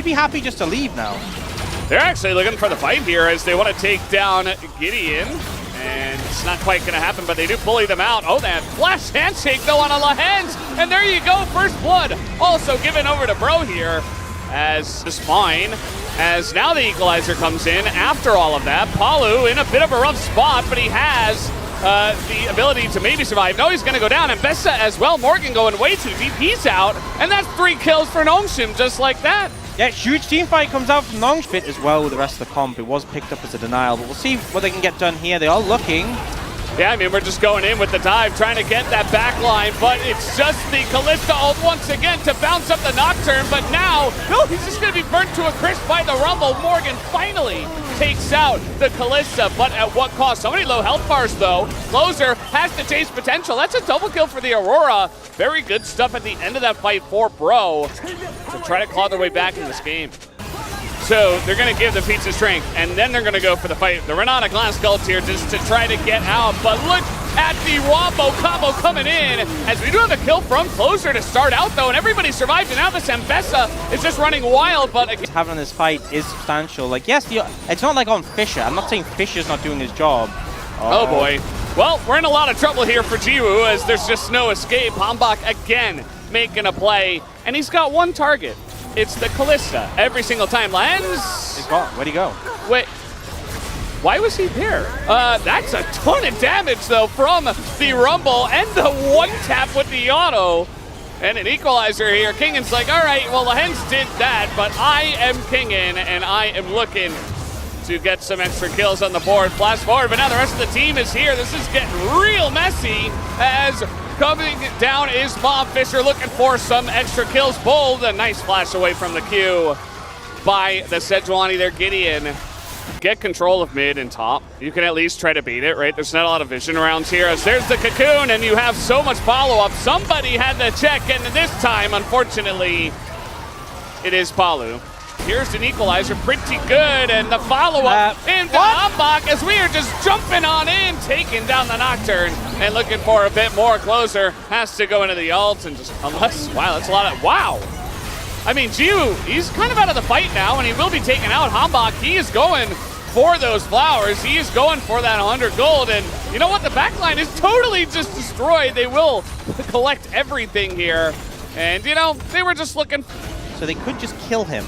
he'd be happy just to leave now. They're actually looking for the fight here as they want to take down Gideon. And it's not quite going to happen, but they do bully them out. Oh, that flash handshake, though, on a Lahens. And there you go, first blood. Also given over to Bro here as is fine. As now the equalizer comes in after all of that. Palu in a bit of a rough spot, but he has the ability to maybe survive. No, he's going to go down. And Bessa as well. Morgan going way too deep. He's out. And that's 3 kills for Nongshim just like that. Yeah, huge team fight comes out from Nongshim. Fit as well with the rest of the comp. It was picked up as a denial, but we'll see what they can get done here. They are looking. Yeah, I mean, we're just going in with the dive, trying to get that back line, but it's just the Kalista ult once again to bounce up the Nocturne, but now, no, he's just going to be burnt to a crisp by the Rumble. Morgan finally takes out the Kalista, but at what cost? So many low health bars, though. Closer has to taste potential. That's a double kill for the Aurora. Very good stuff at the end of that fight for Bro to try to claw their way back in this game. So they're going to give the pizza strength, and then they're going to go for the fight. The Renata Glass Gulch here just to try to get out, but look at the Wombo combo coming in, as we do have a kill from Closer to start out, though, and everybody survived, and now the Sambessa is just running wild, but again, having this fight is substantial. Like, yes, it's not like on Fisher. I'm not saying Fisher's not doing his job. Oh boy. Well, we're in a lot of trouble here for Jiwoo, as there's just no escape. Hambach again making a play, and he's got one target. It's the Kalista every single time. Lens. He's gone. Where'd he go? Wait. Why was he there? That's a ton of damage, though, from the Rumble and the one tap with the auto. And an equalizer here. Kingan's like, all right, well, the Hens did that, but I am Kingan, and I am looking to get some extra kills on the board. Flash forward, but now the rest of the team is here. This is getting real messy as coming down is Mob Fisher looking for some extra kills. Bold, a nice flash away from the Q by the Sejuani there. Gideon get control of mid and top. You can at least try to beat it, right? There's not a lot of vision around here. As there's the Cocoon, and you have so much follow-up. Somebody had to check, and this time, unfortunately, it is Palu. Here's an equalizer, pretty good, and the follow-up into Hambach as we are just jumping on in, taking down the Nocturne, and looking for a bit more. Closer has to go into the ult, and just, unless, wow, that's a lot of, wow. I mean, Jiwoo, he's kind of out of the fight now, and he will be taken out. Hambach, he is going for those flowers. He is going for that 100 gold, and you know what? The backline is totally just destroyed. They will collect everything here, and you know, they were just looking. So they could just kill him.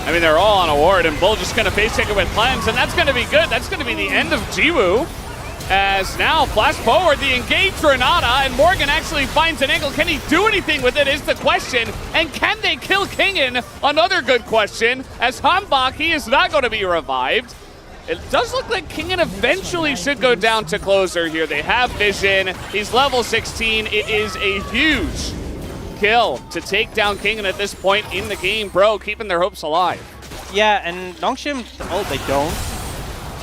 I mean, they're all on a ward, and Bull just going to face take it with Cleanse, and that's going to be good. That's going to be the end of Jiwoo. As now, flash forward, the engaged Renata, and Morgan actually finds an angle. Can he do anything with it is the question, and can they kill Kingan? Another good question, as Hambach, he is not going to be revived. It does look like Kingan eventually should go down to Closer here. They have vision. He's level 16. It is a huge kill to take down Kingan at this point in the game. Bro, keeping their hopes alive. Yeah, and Nongshim, oh, they don't.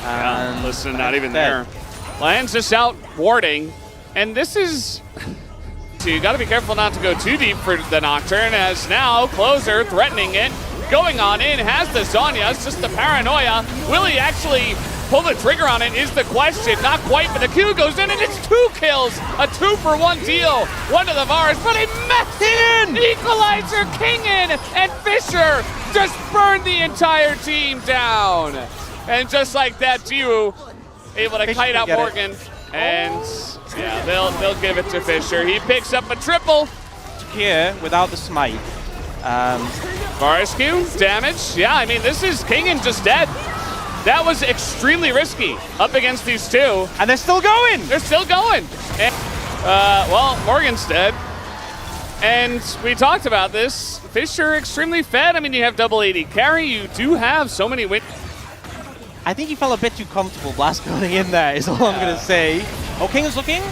Yeah, listen, not even there. Lands just out warding, and this is... So you got to be careful not to go too deep for the Nocturne, as now Closer threatening it, going on in, has the Zhonya. It's just the paranoia. Will he actually pull the trigger on it is the question. Not quite, but the Q goes in, and it's 2 kills. A 2-for-1 deal. One to the Vars, but he messed in! Equalizer, Kingan, and Fisher just burned the entire team down. And just like that, Jiwoo able to kite out Morgan, and yeah, they'll give it to Fisher. He picks up a triple. Here, without the smite. Varus Q, damage. Yeah, I mean, this is Kingan just dead. That was extremely risky up against these two. And they're still going! They're still going. And, well, Morgan's dead. And we talked about this. Fisher extremely fed. I mean, you have double AD carry. You do have so many wins. I think he felt a bit too comfortable blast going in there, is all I'm going to say. Oh, King is looking?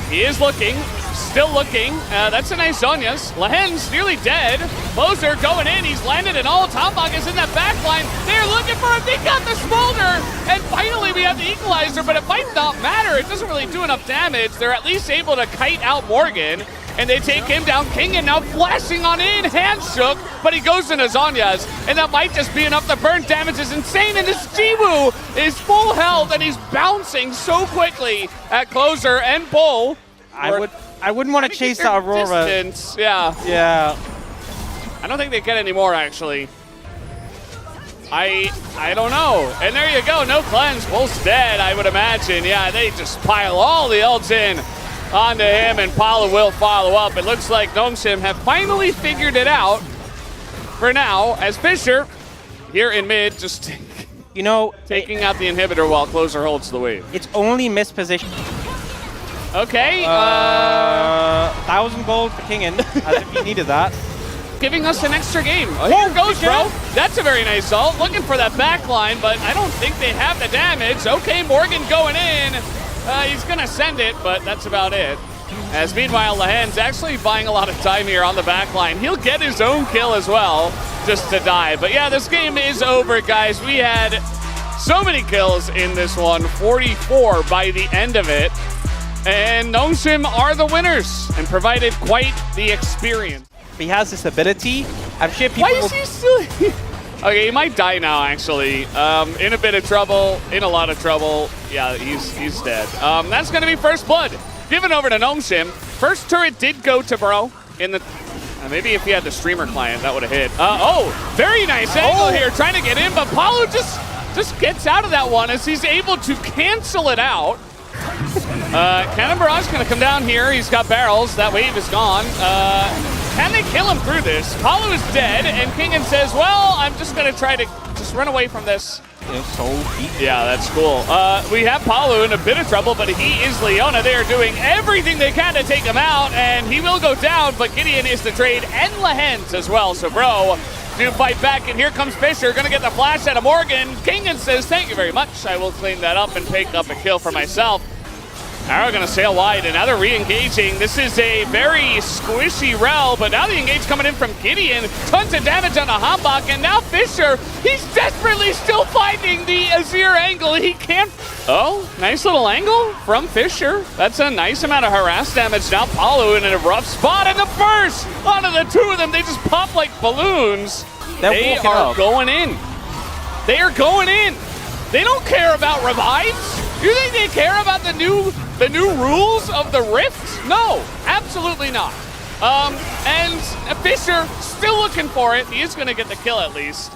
He is looking. Still looking. That's a nice Zhonya's. Lahen's nearly dead. Closer going in. He's landed an ult. Hambach is in the back line. They're looking for him. They got the smolder. And finally we have the equalizer, but it might not matter. It doesn't really do enough damage. They're at least able to kite out Morgan. And they take him down. Kingan now flashing on in. Hands shook, but he goes into Zhonya's. And that might just be enough. The burn damage is insane. And this Jiwoo is full health, and he's bouncing so quickly at Closer and Bull. I wouldn't want to chase that Aurora. Distance. Yeah. Yeah. I don't think they get any more, actually. I don't know. And there you go, no cleanse. Wolf's dead, I would imagine. Yeah, they just pile all the ults in onto him, and Palu will follow up. It looks like Nongshim have finally figured it out for now, as Fisher here in mid just taking out the inhibitor while Closer holds the wave. It's only misposition. Okay. 1,000 gold for Kingen, as if he needed that. Giving us an extra game. Oh, here goes, bro. That's a very nice ult. Looking for that back line, but I don't think they have the damage. Okay, Morgan going in. He's going to send it, but that's about it. As meanwhile, Lahen's actually buying a lot of time here on the back line. He'll get his own kill as well, just to die. But yeah, this game is over, guys. We had so many kills in this one, 44 by the end of it. And Nongshim are the winners and provided quite the experience. He has this ability. I'm sure people. Why is he still? Okay, he might die now. Actually, in a bit of trouble, in a lot of trouble. Yeah, he's dead. That's gonna be first blood given over to Nongshim. First turret did go to Bro in the. Maybe if he had the streamer client, that would have hit. Oh, very nice angle here, trying to get in, but Palu just gets out of that one as he's able to cancel it out. Cannon Barrage gonna come down here. He's got barrels. That wave is gone. Can they kill him through this? Palu is dead, and Kingen says, well, I'm just gonna try to just run away from this. Yeah, that's cool. We have Palu in a bit of trouble, but he is Leona. They are doing everything they can to take him out, and he will go down, but Gideon is the trade, and Lahen's as well. So, Bro, do fight back, and here comes Fisher, gonna get the flash out of Morgan. Kingen says, thank you very much. I will clean that up and pick up a kill for myself. Arrow gonna sail wide, and now they're re-engaging. This is a very squishy Rel, but now the engage coming in from Gideon. Tons of damage on the Hambach, and now Fisher, he's desperately still finding the Azir angle. He can't. Oh, nice little angle from Fisher. That's a nice amount of harass damage. Now Palu in a rough spot, and the burst onto the two of them. They just pop like balloons. They are going in. They are going in. They don't care about revives. You think they care about the new rules of the Rift? No, absolutely not. And Fisher still looking for it. He is going to get the kill at least.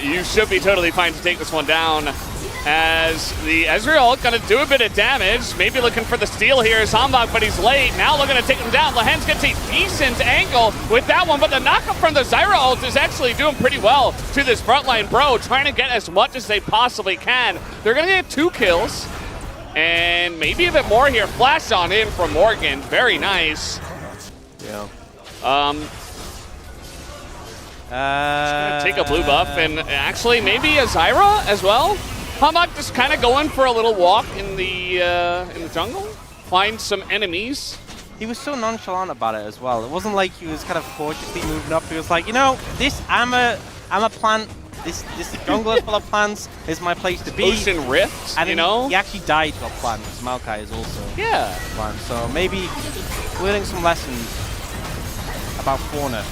You should be totally fine to take this one down, as the Ezreal going to do a bit of damage. Maybe looking for the steal here is Hambach, but he's late. Now looking to take him down. Lahen's gets a decent angle with that one, but the knockup from the Zyra ult is actually doing pretty well to this frontline Bro, trying to get as much as they possibly can. They're going to get 2 kills, and maybe a bit more here. Flash on in from Morgan. Very nice. Yeah. Just gonna take a blue buff, and actually maybe a Zyra as well. Hambach just kind of going for a little walk in the jungle, find some enemies. He was so nonchalant about it as well. It wasn't like he was kind of cautiously moving up. He was like, this I'm a plant. This jungle is full of plants. This is my place to be. Ocean Rift, and he actually died to a plant, because Maokai is also a plant. So maybe learning some lessons about fauna.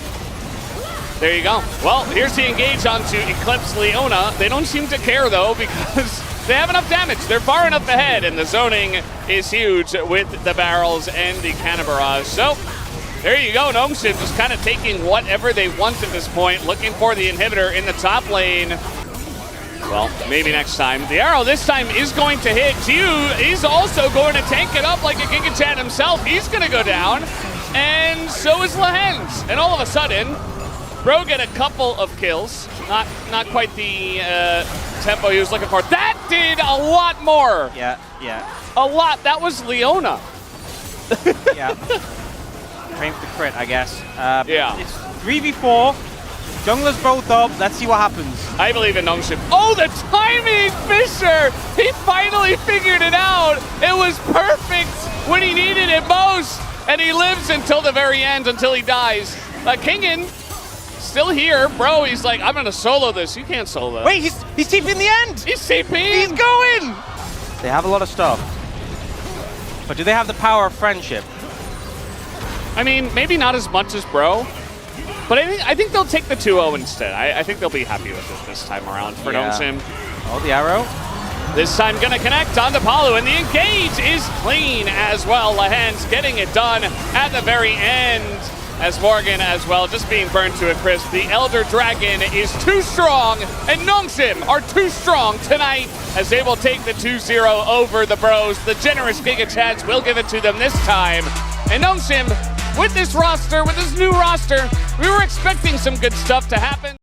There you go. Well, here's the engage onto Eclipse Leona. They don't seem to care, though, because they have enough damage. They're far enough ahead, and the zoning is huge with the barrels and the Cannon Barrage. So, there you go. Nongshim just kind of taking whatever they want at this point, looking for the inhibitor in the top lane. Well, maybe next time. The arrow this time is going to hit Jiu. He's also going to tank it up like a Giga Chan himself. He's going to go down, and so is Lahen's. And all of a sudden, Bro get a couple of kills. Not quite the tempo he was looking for. That did a lot more. Yeah. A lot. That was Leona. Yeah. Praying for the crit, I guess. Yeah. It's 3v4. Junglers both up. Let's see what happens. I believe in Nongshim. Oh, the timing, Fisher! He finally figured it out. It was perfect when he needed it most, and he lives until the very end, until he dies. Kingen still here, Bro. He's like, I'm gonna solo this. You can't solo. Wait, he's TPing the end. He's TPing. He's going. They have a lot of stuff, but do they have the power of friendship? I mean, maybe not as much as Bro, but I think they'll take the 2-0 instead. I think they'll be happy with it this time around for Nongshim. Oh, the arrow. This time gonna connect onto Palu, and the engage is clean as well. Lahen's getting it done at the very end. as Morgan as well, just being burned to a crisp. The Elder Dragon is too strong, and Nongshim are too strong tonight as they will take the 2-0 over the Bros. The generous Giga Chads will give it to them this time. And Nongshim, with this roster, with this new roster, we were expecting some good stuff to happen.